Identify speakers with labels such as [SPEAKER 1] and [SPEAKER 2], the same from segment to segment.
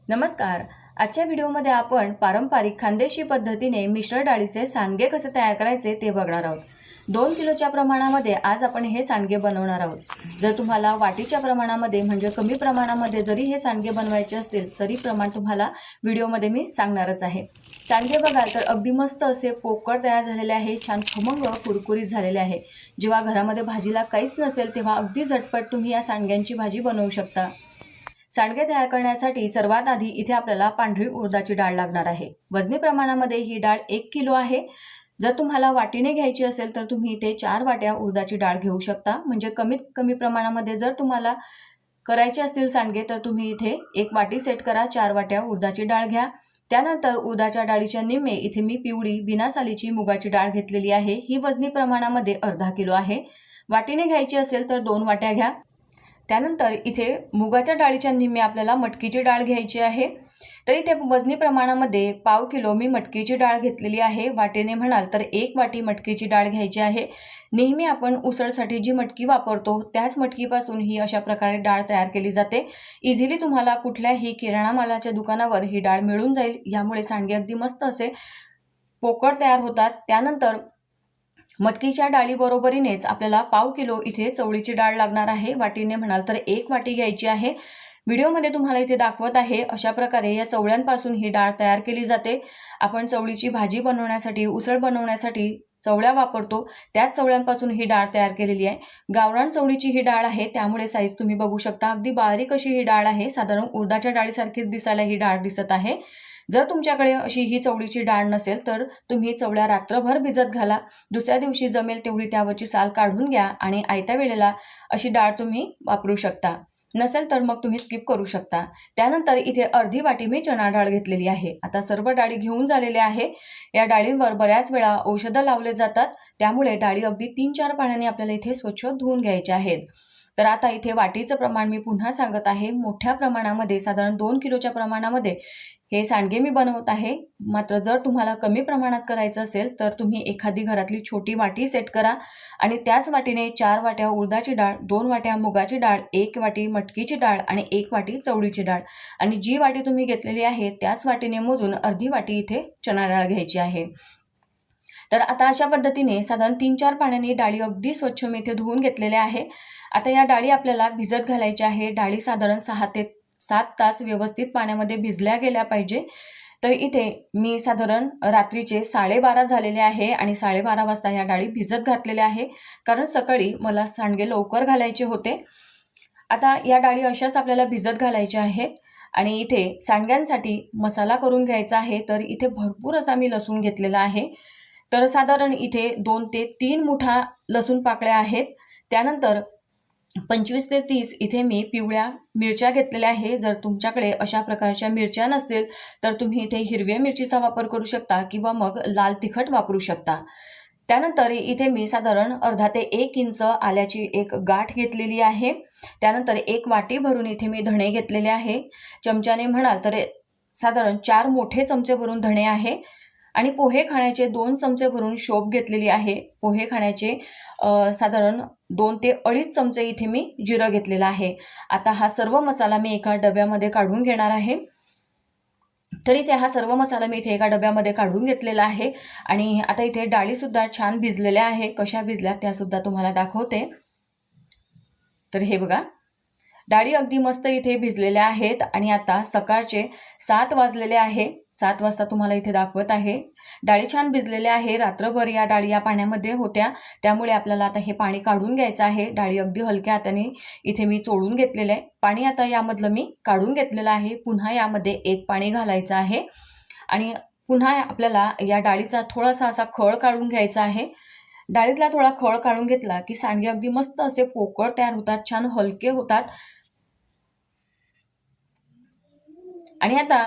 [SPEAKER 1] नमस्कार. आजच्या व्हिडिओमध्ये आपण पारंपरिक खानदेशी पद्धतीने मिश्र डाळीचे सांडगे कसे तयार करायचे ते बघणार आहोत. 2 किलोच्या प्रमाणामध्ये आज आपण हे सांडगे बनवणार आहोत. जर तुम्हाला वाटीच्या प्रमाणामध्ये म्हणजे कमी प्रमाणामध्ये जरी हे सांडगे बनवायचे असतील तरी प्रमाण तुम्हाला व्हिडिओमध्ये मी सांगणारच आहे. सांडगे बघाल तर अगदी मस्त असे पोकळ तयार झालेले आहे, छान खमंग कुरकुरीत झालेले आहे. जेव्हा घरामध्ये भाजीला काहीच नसेल तेव्हा अगदी झटपट तुम्ही या सांडग्यांची भाजी बनवू शकता. सांडगे तयार करण्यासाठी सर्वात आधी इथे आपल्याला पांढरी उडदाची डाळ लागणार आहे. वजनी प्रमाणामध्ये ही डाळ 1 किलो आहे. जर तुम्हाला वाटीने घ्यायची असेल तर तुम्ही इथे 4 वाट्या उडदाची डाळ घेऊ शकता. म्हणजे कमीत कमी प्रमाणामध्ये जर तुम्हाला करायचे असतील सांडगे तर तुम्ही इथे 1 वाटी सेट करा, 4 वाट्या उडदाची डाळ घ्या. त्यानंतर उडदाच्या डाळीच्या निम्मे इथे मी पिवळी बिना सालीची मुगाची डाळ घेतलेली आहे. ही वजनी प्रमाणामध्ये अर्धा किलो आहे. वाटीने घ्यायची असेल तर 2 वाट्या घ्या. त्यानंतर इथे मुगाच्या डाळीच्या निम्मे आपल्याला मटकीची डाळ घ्यायची आहे. तर इथे वजनी प्रमाणामध्ये पाव किलो मी मटकीची डाळ घेतलेली आहे. वाटीने म्हणाल तर 1 वाटी मटकीची डाळ घ्यायची आहे. नेहमी आपण उसळसाठी जी मटकी वापरतो त्याच मटकीपासून ही अशा प्रकारे डाळ तयार केली जाते. इझिली तुम्हाला कुठल्याही किराणा मालाच्या दुकानावर ही डाळ मिळून जाईल. यामुळे सांडगे अगदी मस्त असे पोकळ तयार होतात. त्यानंतर मटकीच्या डाळीबरोबरीनेच आपल्याला पाव किलो इथे चवळीची डाळ लागणार आहे. वाटीने म्हणाल तर 1 वाटी घ्यायची आहे. व्हिडिओमध्ये तुम्हाला इथे दाखवत आहे अशा प्रकारे या चवळ्यांपासून ही डाळ तयार केली जाते. आपण चवळीची भाजी बनवण्यासाठी, उसळ बनवण्यासाठी चवळ्या वापरतो, त्याच चवळ्यांपासून ही डाळ तयार केलेली आहे. गावरान चवळीची ही डाळ आहे, त्यामुळे साईज तुम्ही बघू शकता. अगदी बारीक अशी ही डाळ आहे. साधारण उडदाच्या डाळीसारखीच दिसायला ही डाळ दिसत आहे. जर तुमच्याकडे अशी ही चवळीची डाळ नसेल तर तुम्ही चवळ्या रात्रभर भिजत घाला. दुसऱ्या दिवशी जमेल तेवढी त्यावरची साल काढून घ्या आणि आयत्या वेळेला अशी डाळ तुम्ही वापरू शकता. नसेल तर मग तुम्ही स्किप करू शकता. त्यानंतर इथे अर्धी वाटी मी चणा डाळ घेतलेली आहे. आता सर्व डाळी घेऊन झालेल्या आहे. या डाळींवर बऱ्याच वेळा औषधं लावले जातात, त्यामुळे डाळी अगदी 3-4 पाण्याने आपल्याला इथे स्वच्छ धुवून घ्यायच्या आहेत. तर आता इथे वाटीचं प्रमाण मी पुन्हा सांगत आहे. मोठ्या प्रमाणामध्ये साधारण 2 किलोच्या प्रमाणामध्ये हे सांडगे मी बनवत आहे. मात्र जर तुम्हाला कमी प्रमाणात करायचं असेल तर तुम्ही एखादी घरातली छोटी वाटी सेट करा आणि त्याच वाटीने 4 वाट्या उडदाची डाळ, 2 वाट्या मुगाची डाळ, 1 वाटी मटकीची डाळ आणि 1 वाटी चवळीची डाळ आणि जी वाटी तुम्ही घेतलेली आहे त्याच वाटीने मोजून अर्धी वाटी इथे चणा डाळ घ्यायची आहे. तर आता अशा पद्धतीने साधारण 3-4 पाण्याने डाळी अगदी स्वच्छ मी इथे धुवून घेतलेल्या आहे. आता या डाळी आपल्याला भिजत घालायच्या आहे. डाळी साधारण 6 ते 7 तास व्यवस्थित पाण्यामध्ये भिजल्या गेल्या पाहिजे. तर इथे मी साधारण रात्रीचे 12:30 झालेले आहे आणि 12:30 वाजता या डाळी भिजत घातलेल्या आहे, कारण सकाळी मला सांडगे लवकर घालायचे होते. आता या डाळी अशाच आपल्याला भिजत घालायच्या आहेत आणि इथे सांडग्यांसाठी मसाला करून घ्यायचा आहे. तर इथे भरपूर असा मी लसूण घेतलेला आहे. तर साधारण इथे 2 ते 3 मुठा लसूण पाकळ्या आहेत. त्यानंतर 25 ते 30 इथे मी पिवळ्या मिरच्या घेतलेल्या आहे. जर तुमच्याकडे अशा प्रकारच्या मिरच्या नसतील तर तुम्ही इथे हिरव्या मिरचीचा वापर करू शकता किंवा मग लाल तिखट वापरू शकता. त्यानंतर इथे मी साधारण अर्धा ते 1 इंच आल्याची एक गाठ घेतलेली आहे. त्यानंतर 1 वाटी भरून इथे मी धणे घेतलेले आहे. चमच्याने म्हणाल तर साधारण 4 मोठे चमचे भरून धणे आहे आणि पोहे खाण्याचे 2 चमचे भरून शोप घेतलेली आहे. पोहे खाण्याचे साधारण 2 ते 2.5 चमचे इथे मी जिरं घेतलेलं आहे. आता हा सर्व मसाला मी एका डब्यामध्ये काढून घेणार आहे. तर इथे हा सर्व मसाला मी इथे एका डब्यामध्ये काढून घेतलेला आहे आणि आता इथे डाळीसुद्धा छान भिजलेल्या आहे. कशा भिजल्या त्यासुद्धा तुम्हाला दाखवते. तर हे बघा, डाळी अगदी मस्त इथे भिजलेल्या आहेत आणि आता सकाळचे 7 वाजलेले आहे. 7 वाजता तुम्हाला इथे दाखवत आहे. डाळी छान भिजलेल्या आहे. रात्रभर या डाळी या पाण्यामध्ये होत्या, त्यामुळे आपल्याला आता हे पाणी काढून घ्यायचं आहे. डाळी अगदी हलक्या हाताने इथे मी चोळून घेतलेलं आहे. पाणी आता यामधलं मी काढून घेतलेलं आहे. पुन्हा यामध्ये 1 पाणी घालायचं आहे आणि पुन्हा आपल्याला या डाळीचा थोडासा असा खळ काढून घ्यायचा आहे. डाळीतला थोडा खळ काढून घेतला की सांडगे अगदी मस्त असे पोकळ तयार होतात, छान हलके होतात. आणि आता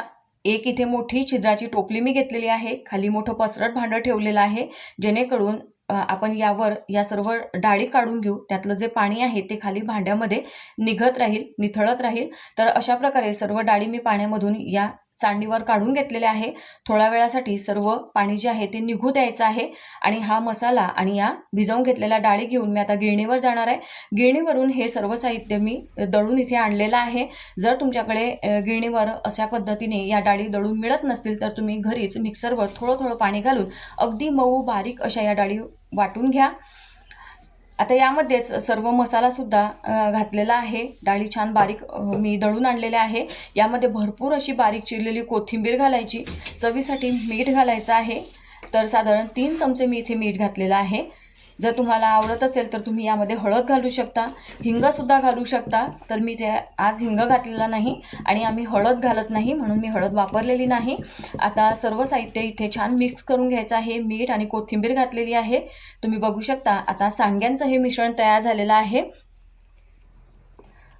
[SPEAKER 1] एक इथे मोठी छिद्राची टोपली मी घेतलेली आहे. खाली मोठं पसरट भांडं ठेवलेलं आहे, जेणेकरून आपण यावर या सर्व डाळी काढून घेऊ. त्यातलं जे पाणी आहे ते खाली भांड्यामध्ये निघत राहील, निथळत राहील. तर अशा प्रकारे सर्व डाळी मी पाण्यामधून या चाळणीवर काढून घेतलेले आहे। थोड्या वेळासाठी सर्व पाणी जे आहे ते निघू द्यायचं आहे आणि हा मसाला आणि या भिजवून घेतलेल्या डाळी घेऊन मी आता गिरणीवर जाणार आहे। गिरणीवरून हे सर्व साहित्य मी दळून इथे आणलेलं आहे। जर तुमच्याकडे गिरणीवर अशा पद्धतीने या डाळी दळून मिळत नसतील तर तुम्ही घरीच मिक्सरवर थोडं पाणी घालून अगदी मऊ बारीक अशा या डाळी वाटून घ्या। आता यामध्येच सर्व मसाला सुद्धा घातलेला आहे। डाळी छान बारीक मी दळून आणलेले आहे। यामध्ये भरपूर अशी बारीक चिरलेली कोथिंबीर घालायची, चवीसाठी मीठ घालायचं आहे। तर साधारण 3 चमचे मी इथे मीठ घातलेलं आहे। जर तुम्हाला आवडत असेल तर तुम्ही यामध्ये हळद घालू शकता, हिंगसुद्धा घालू शकता। तर मी ते आज हिंग घातलेला नाही आणि आम्ही हळद घालत नाही म्हणून मी हळद वापरलेली नाही। आता सर्व साहित्य इथे छान मिक्स करून घ्यायचं आहे। मीठ आणि कोथिंबीर घातलेली आहे, तुम्ही बघू शकता। आता सांडग्यांचं हे मिश्रण तयार झालेलं आहे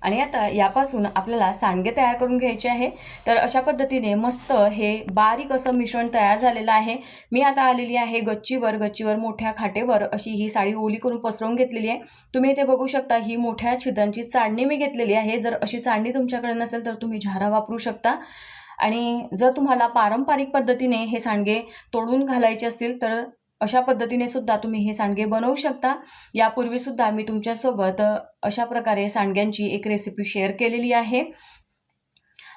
[SPEAKER 1] आणि आता यापासून आपल्याला सांडगे तयार करून घ्यायचे आहे। तर अशा पद्धतीने मस्त हे बारीक असं मिश्रण तयार झालेलं आहे। मी आता आलेली आहे गच्चीवर मोठ्या खाटेवर अशी ही साडी ओली करून पसरवून घेतलेली आहे। तुम्ही इथे बघू शकता ही मोठ्या छिद्रांची चाळणी मी घेतलेली आहे। जर अशी चाळणी तुमच्याकडे नसेल तर तुम्ही झारा वापरू शकता। आणि जर तुम्हाला पारंपरिक पद्धतीने हे सांडगे तोडून घालायचे असतील तर अशा पद्धतीने सुद्धा तुम्ही हे सांडगे बनवू शकता। यापूर्वी सुद्धा मी तुमच्यासोबत अशा प्रकारे सांडग्यांची एक रेसिपी शेअर केलेली आहे।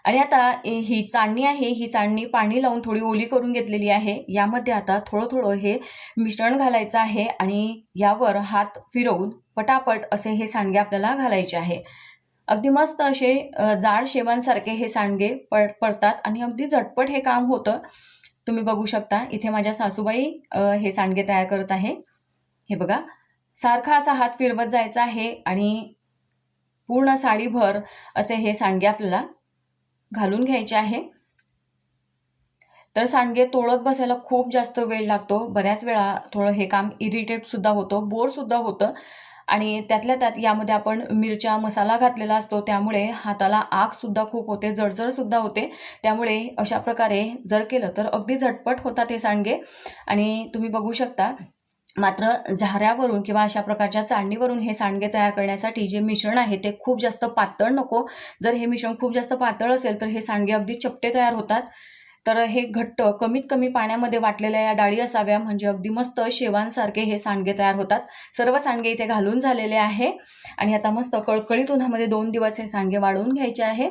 [SPEAKER 1] आणि आता ही चाळणी आहे, ही चाळणी पाणी लावून थोडी ओली करून घेतलेली आहे। यामध्ये आता थोडं हे मिश्रण घालायचं आहे आणि यावर हात फिरवून पटापट असे हे सांडगे आपल्याला घालायचे आहे। अगदी मस्त असे जाड शेवांसारखे हे सांडगे पडतात आणि अगदी झटपट हे काम होतं। तुम्ही बघू शकता इथे माझ्या सासूबाई हे सांडगे तयार करत आहे। हे बघा, सारखा असा हात फिरवत जायचा आहे आणि पूर्ण साडीभर असे हे सांडगे आपल्याला घालून घ्यायचे आहे। तर सांडगे तोडत बसायला खूप जास्त वेळ लागतो, बऱ्याच वेळा थोडं हे काम इरिटेट सुद्धा होतं, बोर सुद्धा होतं आणि त्यातल्या त्यात यामध्ये आपण मिरच्या मसाला घातलेला असतो, त्यामुळे हाताला आग सुद्धा खूप होते, जळजळ सुद्धा होते। त्यामुळे अशा प्रकारे जर केलं तर अगदी झटपट होतात हे सांडगे। आणि तुम्ही बघू शकता, मात्र झाऱ्यावरून किंवा अशा प्रकारच्या चाळणीवरून हे सांडगे तयार करण्यासाठी जे मिश्रण आहे ते खूप जास्त पातळ नको। जर हे मिश्रण खूप जास्त पातळ असेल तर हे सांडगे अगदी चपटे तयार होतात। तर हे घट्ट कमीत कमी पाण्यामध्ये वाटलेल्या या डाळी असाव्या, म्हणजे अगदी मस्त शेवांसारखे हे सांडगे तयार होतात। सर्व सांडगे इथे घालून झालेले आहे आणि आता मस्त कळकळीत उन्हामध्ये 2 दिवस हे सांडगे वाळवून घ्यायचे आहे।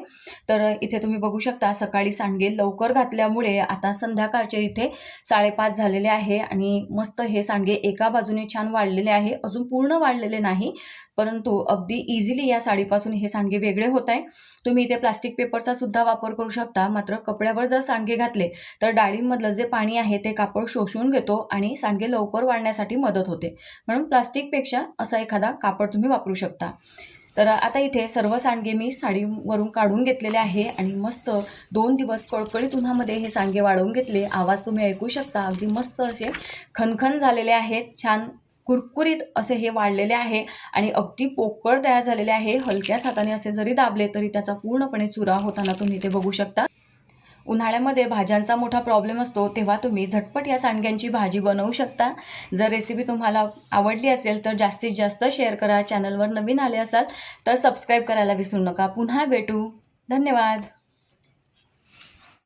[SPEAKER 1] तर इथे तुम्ही बघू शकता, सकाळी सांडगे लवकर घातल्यामुळे आता संध्याकाळचे इथे 5:30 झालेले आहे आणि मस्त हे सांडगे एका बाजूने छान वाळलेले आहे, अजून पूर्ण वाळलेले नाही, परंतु अगदी इझिली या साडीपासून हे सांडगे वेगळे होत आहे। तुम्ही इथे प्लास्टिक पेपरचा सुद्धा वापर करू शकता, मात्र कपड्यावर जर सांडगे घातले तर डाळींमधलं जे पाणी आहे ते कापड शोषून घेतो आणि सांडगे लवकर वाळण्यासाठी मदत होते, म्हणून प्लास्टिकपेक्षा असा एखादा कापड तुम्ही वापरू शकता। तर आता इथे सर्व सांडगे मी साडीवरून काढून घेतलेले आहे आणि मस्त 2 दिवस कळकळीत उन्हामध्ये हे सांडगे वाळवून घेतले। आवाज तुम्ही ऐकू शकता, अगदी मस्त असे खनखन झालेले आहेत, छान कुरकुरीत असे हे वाळलेले आहे आणि अगदी पोकळ तयार झालेले आहे। हलक्याच हाताने असे जरी दाबले तरी त्याचा पूर्णपणे चुरा होताना तुम्ही इथे बघू शकता। उन्हाळ्यामध्ये भाज्यांचा मोठा प्रॉब्लेम असतो, तेव्हा तुम्ही झटपट या सांडग्यांची भाजी बनवू शकता। जर रेसिपी तुम्हाला आवडली असेल तर जास्तीत जास्त शेअर करा। चॅनलवर नवीन आले असाल तर सबस्क्राईब करायला विसरू नका। पुन्हा भेटू, धन्यवाद।